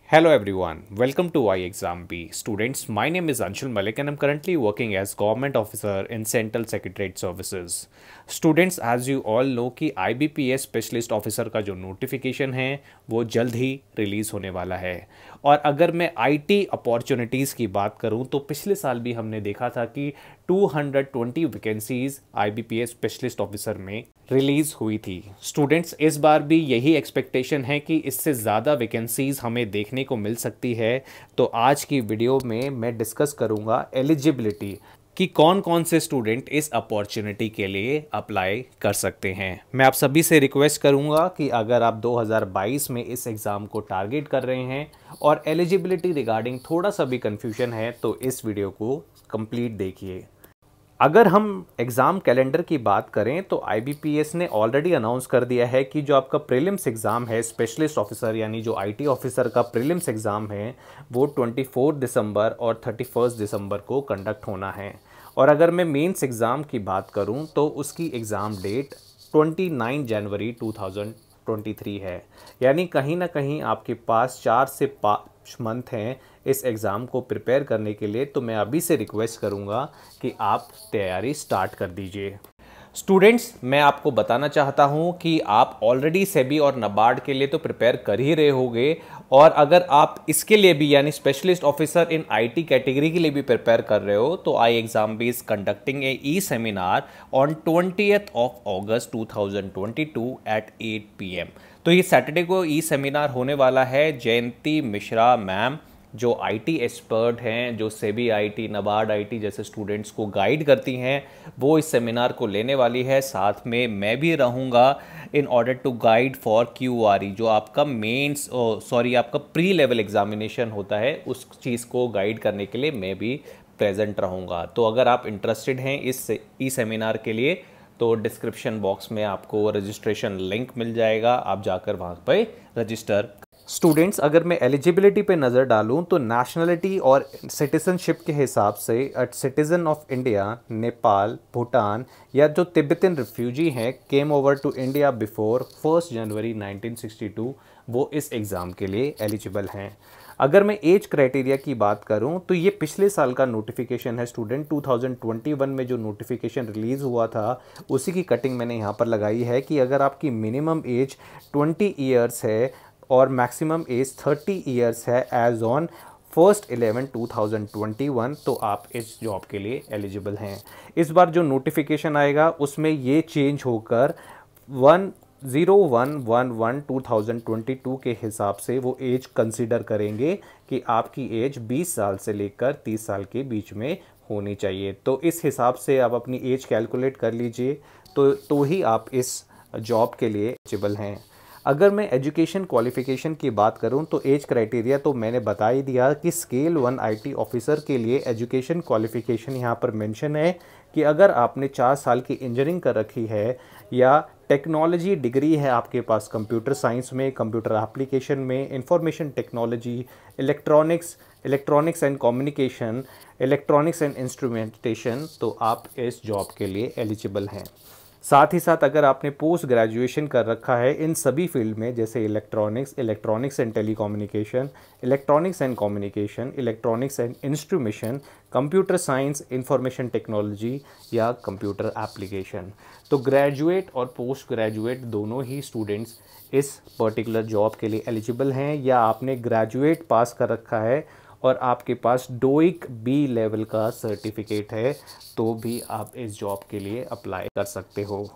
Hello everyone, welcome to iExamB. Students, my name is Anshul Malik and I'm currently working as Government Officer in Central Secretariat Services. Students, as you all know कि IBPS specialist officer का जो notification है वो जल्द ही release होने वाला है। और अगर मैं IT अपॉर्चुनिटीज़ की बात करूं तो पिछले साल भी हमने देखा था कि 220 वैकेंसीज IBPS स्पेशलिस्ट ऑफिसर में रिलीज़ हुई थी। स्टूडेंट्स, इस बार भी यही एक्सपेक्टेशन है कि इससे ज़्यादा वैकेंसीज हमें देखने को मिल सकती है। तो आज की वीडियो में मैं डिस्कस करूंगा एलिजिबिलिटी कि कौन कौन से स्टूडेंट इस अपॉर्चुनिटी के लिए अप्लाई कर सकते हैं। मैं आप सभी से रिक्वेस्ट करूंगा कि अगर आप 2022 में इस एग्ज़ाम को टारगेट कर रहे हैं और एलिजिबिलिटी रिगार्डिंग थोड़ा सा भी कन्फ्यूजन है तो इस वीडियो को कंप्लीट देखिए। अगर हम एग्ज़ाम कैलेंडर की बात करें तो IBPS ने ऑलरेडी अनाउंस कर दिया है कि जो आपका प्रीलिम्स एग्ज़ाम है स्पेशलिस्ट ऑफिसर यानी जो IT ऑफिसर का प्रीलिम्स एग्ज़ाम है वो 24 दिसंबर और 31 दिसंबर को कंडक्ट होना है। और अगर मैं मेंस एग्ज़ाम की बात करूं तो उसकी एग्ज़ाम डेट 29 जनवरी 2023 है। यानी कहीं ना कहीं आपके पास 4 से 5 मंथ हैं इस एग्ज़ाम को प्रिपेयर करने के लिए। तो मैं अभी से रिक्वेस्ट करूंगा कि आप तैयारी स्टार्ट कर दीजिए। स्टूडेंट्स, मैं आपको बताना चाहता हूं कि आप ऑलरेडी सेबी और नाबार्ड के लिए तो प्रिपेयर कर ही रहे होंगे, और अगर आप इसके लिए भी यानी specialist officer in IT category के लिए भी प्रिपेयर कर रहे हो तो iExamB is conducting A seminar on 20th of August 2022 at 8 PM। तो ये सैटरडे को सेमिनार होने वाला है। जयंती मिश्रा मैम जो IT एक्सपर्ट हैं, जो सेबी IT, नाबार्ड IT जैसे स्टूडेंट्स को गाइड करती हैं, वो इस सेमिनार को लेने वाली है। साथ में मैं भी रहूँगा in order to guide for QRE, जो आपका मेंस आपका प्री लेवल एग्जामिनेशन होता है, उस चीज़ को गाइड करने के लिए मैं भी प्रेजेंट रहूँगा। तो अगर आप इंटरेस्टेड हैं इस सेमिनार के लिए तो डिस्क्रिप्शन बॉक्स में आपको रजिस्ट्रेशन लिंक मिल जाएगा, आप जाकर वहाँ पर रजिस्टर। स्टूडेंट्स, अगर मैं एलिजिबिलिटी पे नज़र डालूं तो नेशनलिटी और सिटीजनशिप के हिसाब से citizen of India, Nepal, Bhutan या जो तिब्बतन रिफ्यूजी हैं came over to India before 1 January 1962 वो इस एग्ज़ाम के लिए एलिजिबल हैं। अगर मैं एज क्राइटेरिया की बात करूं तो ये पिछले साल का नोटिफिकेशन है स्टूडेंट। 2021 में जो नोटिफिकेशन रिलीज़ हुआ था उसी की कटिंग मैंने यहाँ पर लगाई है कि अगर आपकी मिनिमम एज 20 ईयर्स है और मैक्सिमम एज 30 ईयर्स है एज ऑन 1/11/2021 तो आप इस जॉब के लिए एलिजिबल हैं। इस बार जो नोटिफिकेशन आएगा उसमें ये चेंज होकर 1/01/11/2022 के हिसाब से वो एज कंसीडर करेंगे कि आपकी एज 20 साल से लेकर 30 साल के बीच में होनी चाहिए। तो इस हिसाब से आप अपनी एज कैलकुलेट कर लीजिए तो ही आप इस जॉब के लिए एलिजिबल हैं। अगर मैं एजुकेशन क्वालिफ़िकेशन की बात करूं तो एज क्राइटेरिया तो मैंने बता ही दिया कि स्केल 1 IT ऑफिसर के लिए एजुकेशन क्वालिफ़िकेशन यहां पर मेंशन है कि अगर आपने 4 साल की इंजीनियरिंग कर रखी है या टेक्नोलॉजी डिग्री है आपके पास कंप्यूटर साइंस में, कंप्यूटर एप्लीकेशन में, information technology, electronics and communication, electronics and instrumentation, तो आप इस जॉब के लिए एलिजिबल हैं। साथ ही साथ अगर आपने पोस्ट ग्रेजुएशन कर रखा है इन सभी फील्ड में जैसे electronics and telecommunication, electronics and communication, electronics and instrumentation, computer science, information technology या कंप्यूटर एप्लीकेशन, तो ग्रेजुएट और पोस्ट ग्रेजुएट दोनों ही स्टूडेंट्स इस पर्टिकुलर जॉब के लिए एलिजिबल हैं। या आपने ग्रेजुएट पास कर रखा है और आपके पास डोइक B लेवल का सर्टिफिकेट है तो भी आप इस जॉब के लिए अप्लाई कर सकते हो।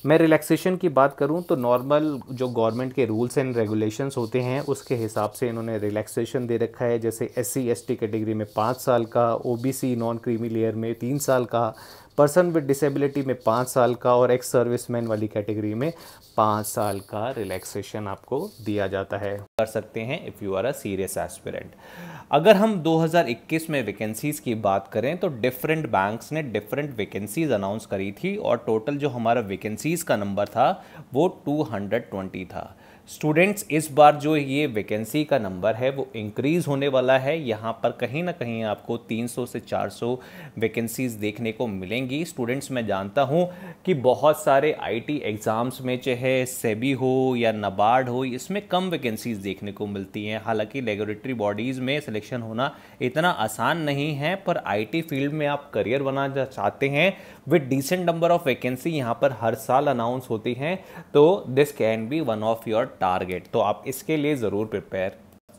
मैं रिलैक्सेशन की बात करूं तो नॉर्मल जो गवर्नमेंट के रूल्स एंड रेगुलेशंस होते हैं उसके हिसाब से इन्होंने रिलैक्सेशन दे रखा है। जैसे SC ST कैटेगरी में 5 साल का, OBC नॉन क्रीमी लेयर में 3 साल का, पर्सन विद डिसेबिलिटी में 5 साल का और एक्स सर्विसमैन वाली कैटेगरी में 5 साल का रिलैक्सेशन आपको दिया जाता है। कर सकते हैं if you are a serious aspirant. अगर हम 2021 में वैकेंसीज़ की बात करें तो डिफरेंट बैंक्स ने डिफरेंट वैकेंसीज़ अनाउंस करी थी और टोटल जो हमारा वैकेंसीज़ का नंबर था वो 220 था। स्टूडेंट्स इस बार जो ये वैकेंसी का नंबर है वो इंक्रीज़ होने वाला है। यहाँ पर कहीं ना कहीं आपको 300 से 400 वैकेंसीज़ देखने को मिलेंगी। स्टूडेंट्स मैं जानता हूँ कि बहुत सारे आईटी एग्ज़ाम्स में चाहे सेबी हो या नाबार्ड हो, इसमें कम वैकेंसीज़ देखने को मिलती हैं। हालांकि रेगुलेटरी बॉडीज़ में सिलेक्शन होना इतना आसान नहीं है, पर आईटी फील्ड में आप करियर बनाना चाहते हैं with decent number of vacancy यहाँ पर हर साल अनाउंस होती हैं, तो this can be one of your target. तो आप इसके लिए ज़रूर प्रिपेयर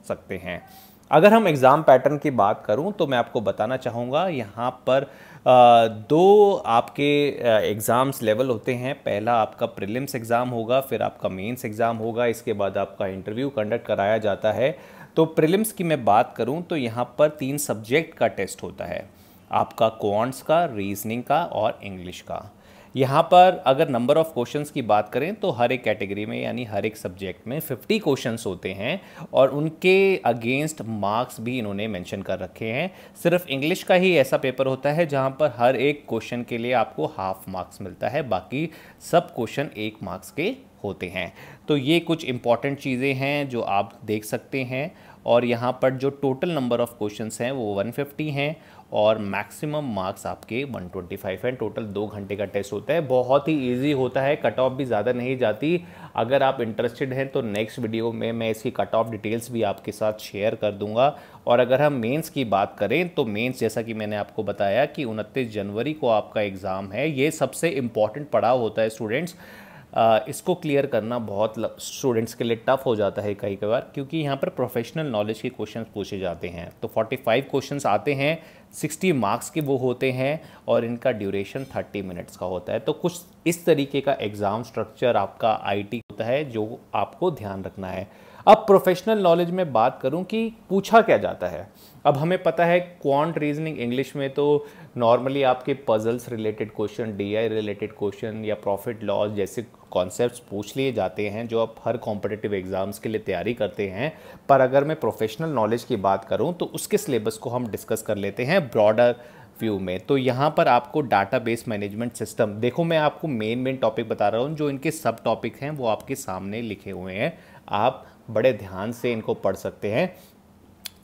सकते हैं। अगर हम एग्ज़ाम पैटर्न की बात करूं तो मैं आपको बताना चाहूँगा, यहाँ पर दो आपके एग्ज़ाम्स लेवल होते हैं। पहला आपका प्रीलिम्स एग्ज़ाम होगा, फिर आपका मेंस एग्ज़ाम होगा, इसके बाद आपका इंटरव्यू कंडक्ट कराया जाता है। तो प्रीलिम्स की मैं बात करूं तो यहाँ पर 3 सब्जेक्ट का टेस्ट होता है, आपका क्वांट्स का, रीजनिंग का और इंग्लिश का। यहाँ पर अगर नंबर ऑफ़ क्वेश्चंस की बात करें तो हर एक कैटेगरी में यानी हर एक सब्जेक्ट में 50 क्वेश्चंस होते हैं और उनके अगेंस्ट मार्क्स भी इन्होंने मेंशन कर रखे हैं। सिर्फ इंग्लिश का ही ऐसा पेपर होता है जहाँ पर हर एक क्वेश्चन के लिए आपको हाफ मार्क्स मिलता है, बाकी सब क्वेश्चन 1 मार्क्स के होते हैं। तो ये कुछ इंपॉर्टेंट चीज़ें हैं जो आप देख सकते हैं। और यहाँ पर जो टोटल नंबर ऑफ़ क्वेश्चंस हैं वो 150 हैं और मैक्सिमम मार्क्स आपके 125 हैं। टोटल 2 घंटे का टेस्ट होता है, बहुत ही इजी होता है, कट ऑफ भी ज़्यादा नहीं जाती। अगर आप इंटरेस्टेड हैं तो नेक्स्ट वीडियो में मैं इसकी कट ऑफ डिटेल्स भी आपके साथ शेयर कर दूंगा। और अगर हम मेंस की बात करें तो मेंस, जैसा कि मैंने आपको बताया कि 29 जनवरी को आपका एग्ज़ाम है। ये सबसे इम्पॉर्टेंट पड़ाव होता है स्टूडेंट्स। इसको क्लियर करना बहुत स्टूडेंट्स के लिए टफ हो जाता है कई बार, क्योंकि यहाँ पर प्रोफेशनल नॉलेज के क्वेश्चंस पूछे जाते हैं। तो 45 क्वेश्चंस आते हैं, 60 मार्क्स के वो होते हैं और इनका ड्यूरेशन 30 मिनट्स का होता है। तो कुछ इस तरीके का एग्ज़ाम स्ट्रक्चर आपका आईटी होता है जो आपको ध्यान रखना है। अब प्रोफेशनल नॉलेज में बात करूं कि पूछा क्या जाता है। अब हमें पता है क्वांट, रीजनिंग, इंग्लिश में तो नॉर्मली आपके puzzles related question, DI related question या प्रॉफिट लॉस जैसे कॉन्सेप्ट्स पूछ लिए जाते हैं जो आप हर कॉम्पिटिटिव एग्जाम्स के लिए तैयारी करते हैं। पर अगर मैं प्रोफेशनल नॉलेज की बात करूं तो उसके सिलेबस को हम डिस्कस कर लेते हैं ब्रॉडर व्यू में। तो यहाँ पर आपको डाटाबेस मैनेजमेंट सिस्टम, देखो मैं आपको मेन टॉपिक बता रहा हूँ, जो इनके सब टॉपिक हैं वो आपके सामने लिखे हुए हैं, आप बड़े ध्यान से इनको पढ़ सकते हैं।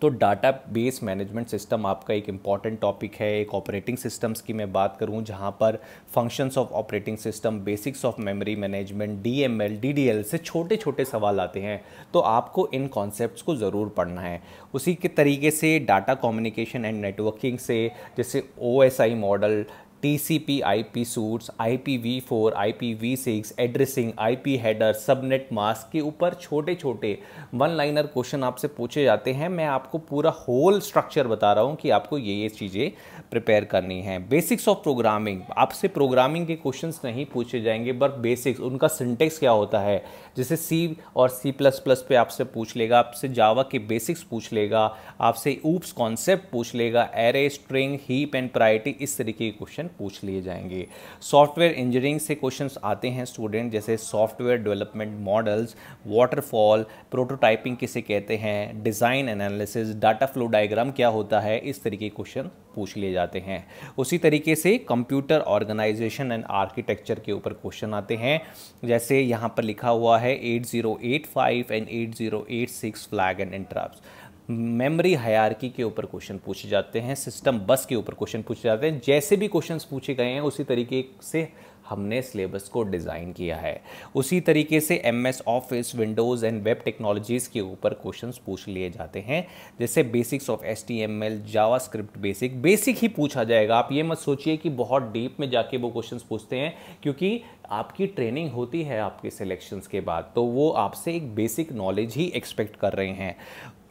तो डाटाबेस मैनेजमेंट सिस्टम आपका एक इम्पॉर्टेंट टॉपिक है। एक ऑपरेटिंग सिस्टम्स की मैं बात करूं जहां पर functions of operating system, basics of memory management, DML, DDL से छोटे छोटे सवाल आते हैं, तो आपको इन कॉन्सेप्ट्स को ज़रूर पढ़ना है। उसी के तरीके से डाटा कम्युनिकेशन एंड नेटवर्किंग से, जैसे OSI model, TCP IP suits, IPv4, IPv6, addressing, IP header, subnet mask के ऊपर छोटे छोटे 1 लाइनर क्वेश्चन आपसे पूछे जाते हैं। मैं आपको पूरा होल स्ट्रक्चर बता रहा हूँ कि आपको ये चीज़ें प्रिपेयर करनी है। बेसिक्स ऑफ प्रोग्रामिंग, आपसे प्रोग्रामिंग के क्वेश्चंस नहीं पूछे जाएंगे, बट बेसिक्स, उनका सिंटेक्स क्या होता है, जैसे सी और C++ पे आपसे पूछ लेगा, आपसे जावा के बेसिक्स पूछ लेगा, आपसे ऊप्स कॉन्सेप्ट पूछ लेगा, array, string, heap and priority, इस तरीके के क्वेश्चन पूछ लिए जाएंगे। सॉफ्टवेयर इंजीनियरिंग से क्वेश्चंस आते हैं स्टूडेंट, जैसे software development models, waterfall, prototyping किसे कहते हैं, design analysis, data flow diagram क्या होता है, इस तरीके के क्वेश्चन पूछ लिए जाते हैं। उसी तरीके से कंप्यूटर ऑर्गेनाइजेशन एंड आर्किटेक्चर के ऊपर क्वेश्चन आते हैं, जैसे यहाँ पर लिखा हुआ है 8085 and 8086 flag and interrupts. Memory hierarchy के ऊपर क्वेश्चन पूछे जाते हैं, सिस्टम बस के ऊपर क्वेश्चन पूछे जाते हैं। जैसे भी क्वेश्चंस पूछे गए हैं उसी तरीके से हमने सिलेबस को डिज़ाइन किया है। उसी तरीके से MS office, Windows and web technologies के ऊपर क्वेश्चंस पूछ लिए जाते हैं, जैसे basics of HTML, JavaScript basic ही पूछा जाएगा। आप ये मत सोचिए कि बहुत डीप में जाके वो क्वेश्चंस पूछते हैं, क्योंकि आपकी ट्रेनिंग होती है आपके सिलेक्शंस के बाद, तो वो आपसे एक बेसिक नॉलेज ही एक्सपेक्ट कर रहे हैं।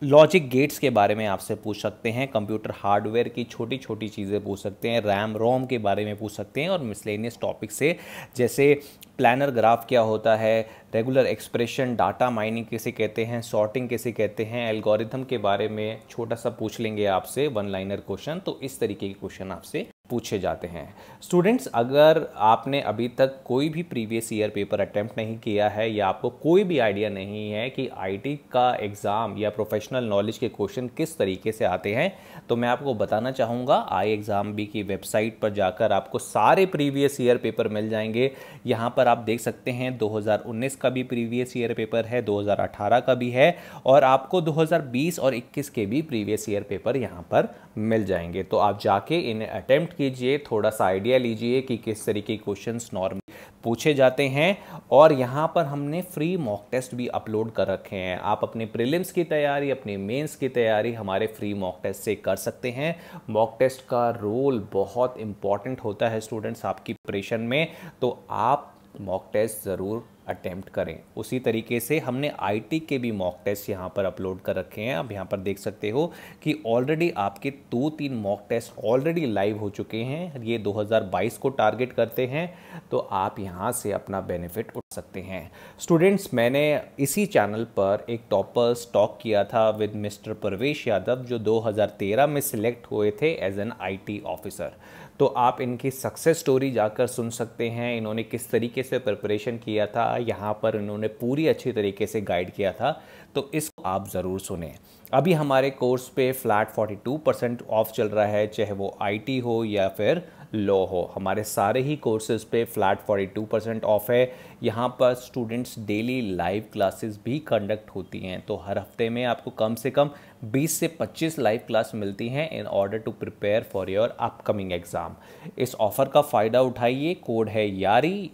लॉजिक गेट्स के बारे में आपसे पूछ सकते हैं, कंप्यूटर हार्डवेयर की छोटी छोटी चीज़ें पूछ सकते हैं, रैम रोम के बारे में पूछ सकते हैं, और मिसलेनियस टॉपिक से जैसे प्लानर ग्राफ क्या होता है, रेगुलर एक्सप्रेशन, डाटा माइनिंग किसे कहते हैं, सॉर्टिंग किसे कहते हैं, एल्गोरिथम के बारे में छोटा सा पूछ लेंगे आपसे 1 लाइनर क्वेश्चन। तो इस तरीके के क्वेश्चन आपसे पूछे जाते हैं। स्टूडेंट्स, अगर आपने अभी तक कोई भी प्रीवियस ईयर पेपर अटेम्प्ट नहीं किया है या आपको कोई भी आइडिया नहीं है कि आईटी का एग्ज़ाम या प्रोफेशनल नॉलेज के क्वेश्चन किस तरीके से आते हैं, तो मैं आपको बताना चाहूँगा आई एग्ज़ाम बी की वेबसाइट पर जाकर आपको सारे प्रीवियस ईयर पेपर मिल जाएंगे। यहाँ पर आप देख सकते हैं 2019 का भी प्रीवियस ईयर पेपर है, 2018 का भी है और आपको 2020 और 21 के भी प्रीवियस ईयर पेपर यहाँ पर मिल जाएंगे। तो आप जाके इन्हें अटेम्प्ट कीजिए, थोड़ा सा आइडिया लीजिए कि किस तरीके के क्वेश्चंस नॉर्मल पूछे जाते हैं। और यहाँ पर हमने फ्री मॉक टेस्ट भी अपलोड कर रखे हैं। आप अपने प्रीलिम्स की तैयारी, अपनी मेंस की तैयारी हमारे फ्री मॉक टेस्ट से कर सकते हैं। मॉक टेस्ट का रोल बहुत इंपॉर्टेंट होता है स्टूडेंट्स आपकी प्रिपरेशन में, तो आप मॉक टेस्ट ज़रूर अटेम्प्ट करें। उसी तरीके से हमने आईटी के भी मॉक टेस्ट यहाँ पर अपलोड कर रखे हैं। आप यहाँ पर देख सकते हो कि ऑलरेडी आपके 2-3 मॉक टेस्ट ऑलरेडी लाइव हो चुके हैं। ये 2022 को टारगेट करते हैं, तो आप यहाँ से अपना बेनिफिट उठा सकते हैं। स्टूडेंट्स, मैंने इसी चैनल पर एक टॉपर्स टॉक किया था विद मिस्टर परवेश यादव, जो 2013 में सिलेक्ट हुए थे एज एन आईटी ऑफिसर। तो आप इनकी सक्सेस स्टोरी जाकर सुन सकते हैं, इन्होंने किस तरीके से प्रिपरेशन किया था, यहाँ पर इन्होंने पूरी अच्छी तरीके से गाइड किया था, तो इसको आप ज़रूर सुनें। अभी हमारे कोर्स पे फ्लैट 42% ऑफ चल रहा है, चाहे वो आईटी हो या फिर लॉ हो। हमारे सारे ही कोर्सेज पे फ्लैट 42% ऑफ है। यहाँ पर स्टूडेंट्स डेली लाइव क्लासेस भी कंडक्ट होती हैं, तो हर हफ्ते में आपको कम से कम 20 से 25 लाइव क्लास मिलती हैं in order to prepare for your upcoming exam. इस ऑफ़र का फ़ायदा उठाइए, कोड है यारी।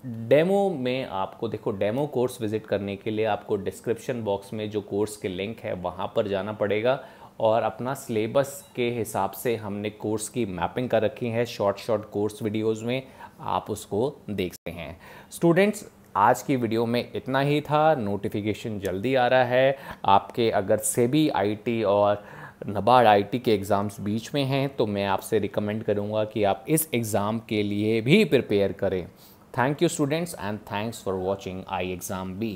डेमो में आपको देखो, डेमो कोर्स विज़िट करने के लिए आपको डिस्क्रिप्शन बॉक्स में जो कोर्स के लिंक है वहाँ पर जाना पड़ेगा और अपना सिलेबस के हिसाब से हमने कोर्स की मैपिंग कर रखी है शॉर्ट कोर्स वीडियोस में, आप उसको देख सकते हैं। स्टूडेंट्स, आज की वीडियो में इतना ही था। नोटिफिकेशन जल्दी आ रहा है आपके। अगर सेबी आईटी और नाबार्ड आईटी के एग्ज़ाम्स बीच में हैं तो मैं आपसे रिकमेंड करूंगा कि आप इस एग्ज़ाम के लिए भी प्रिपेयर करें। Thank you students and thanks for watching I exam B.